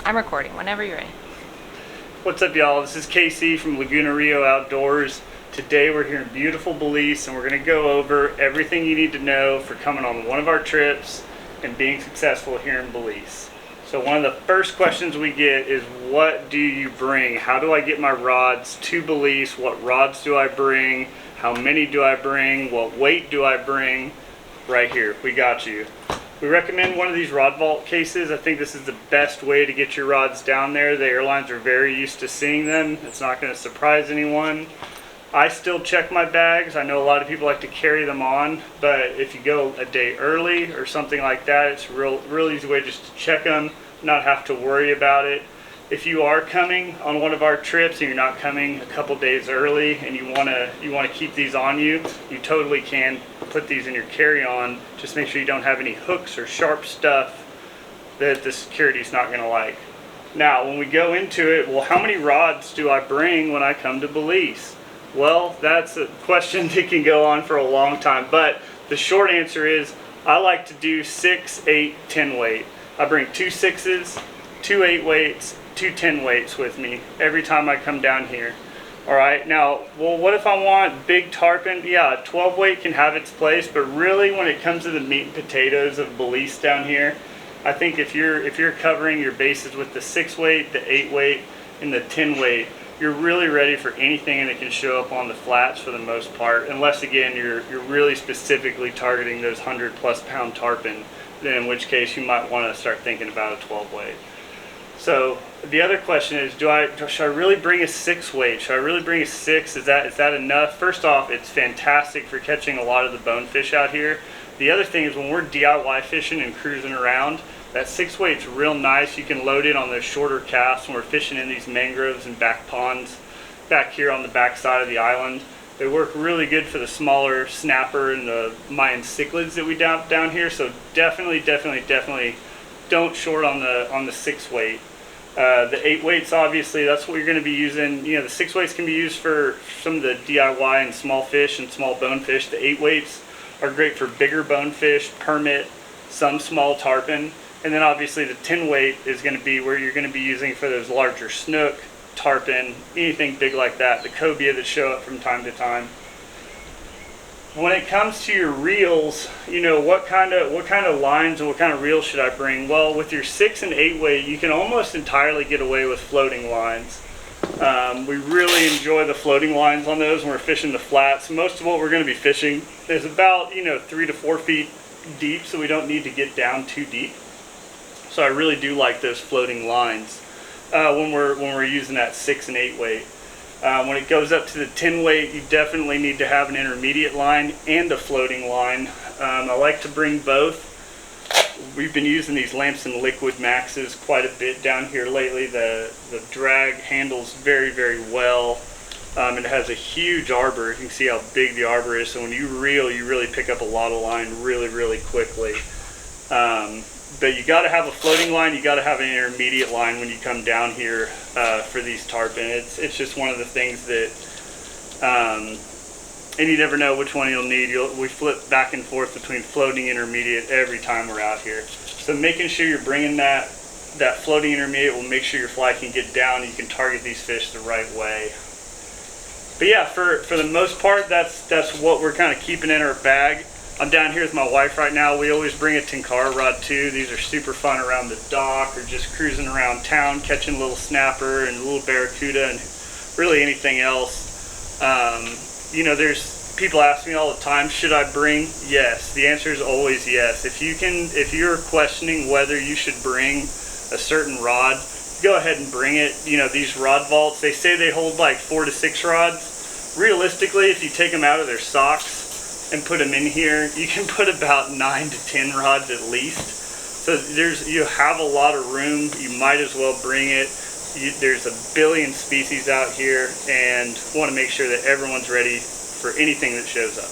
I'm recording whenever you're ready. What's up, y'all? This is Casey from Laguna Rio Outdoors. Today we're here in beautiful Belize and we're going to go over everything you need to know for coming on one of our trips and being successful here in Belize. So one of the first questions we get is, what do you bring? How do I get my rods to Belize? What rods do I bring? How many do I bring? What weight do I bring? Right here, we got you. We recommend one of these rod vault cases. I think this is the best way to get your rods down there. The airlines are very used to seeing them. It's not going to surprise anyone. I still check my bags. I know a lot of people like to carry them on, but if you go a day early or something like that, it's a real easy way just to check them, not have to worry about it. If you are coming on one of our trips and you're not coming a couple days early and you want to keep these on you, you totally can put these in your carry-on. Just make sure you don't have any hooks or sharp stuff that the security's not going to like. Now, when we go into it, well, how many rods do I bring when I come to Belize? Well, that's a question that can go on for a long time, but the short answer is I like to do 6, 8, 10 weight. I bring 2 6s, 2 8 weights, 2 10 weights with me every time I come down here. All right, now, well, what if I want big tarpon? Yeah, 12 weight can have its place, but really when it comes to the meat and potatoes of Belize down here, I think if you're covering your bases with the 6 weight, the 8 weight, and the 10 weight, you're really ready for anything that can show up on the flats for the most part, unless again you're really specifically targeting those 100+ pound tarpon, then in which case you might want to start thinking about a 12 weight. So the other question is, should I really bring a 6 weight? Should I really bring a 6? Is that enough? First off, it's fantastic for catching a lot of the bonefish out here. The other thing is when we're DIY fishing and cruising around, that 6 weight's real nice. You can load it on those shorter casts when we're fishing in these mangroves and back ponds back here on the back side of the island. They work really good for the smaller snapper and the Mayan cichlids that we down here. So definitely don't short on the 6 weight. The 8 weights, obviously, that's what you're going to be using. You know, the 6 weights can be used for some of the DIY and small fish and small bonefish. The 8 weights are great for bigger bonefish, permit, some small tarpon. And then obviously the 10 weight is going to be where you're going to be using for those larger snook, tarpon, anything big like that, the cobia that show up from time to time. When it comes to your reels, you know, what kind of lines and what kind of reels should I bring? Well, with your 6 and 8 weight, you can almost entirely get away with floating lines. We really enjoy the floating lines on those when we're fishing the flats. Most of what we're going to be fishing is about 3 to 4 feet deep, so we don't need to get down too deep. So I really do like those floating lines when we're using that 6 and 8 weight. When it goes up to the 10 weight, you definitely need to have an intermediate line and a floating line. I like to bring both. We've been using these Lamson Liquid Maxes quite a bit down here lately. The drag handles very well. It has a huge arbor. You can see how big the arbor is. So when you reel, you really pick up a lot of line really quickly. But you got to have a floating line. You got to have an intermediate line when you come down here for these tarpon. It's just one of the things that, and you never know which one you'll need. We flip back and forth between floating and intermediate every time we're out here. So making sure you're bringing that floating intermediate will make sure your fly can get down and you can target these fish the right way. But yeah, for the most part, that's what we're kind of keeping in our bag. I'm down here with my wife right now. We always bring a Tenkara rod too. These are super fun around the dock or just cruising around town, catching a little snapper and a little barracuda and really anything else. There's people ask me all the time, should I bring? Yes. The answer is always yes. If you're questioning whether you should bring a certain rod, go ahead and bring it. These rod vaults, they say they hold like 4 to 6 rods. Realistically, if you take them out of their socks and put them in here, you can put about 9 to 10 rods at least. So you have a lot of room. You might as well bring it. There's a billion species out here, and want to make sure that everyone's ready for anything that shows up.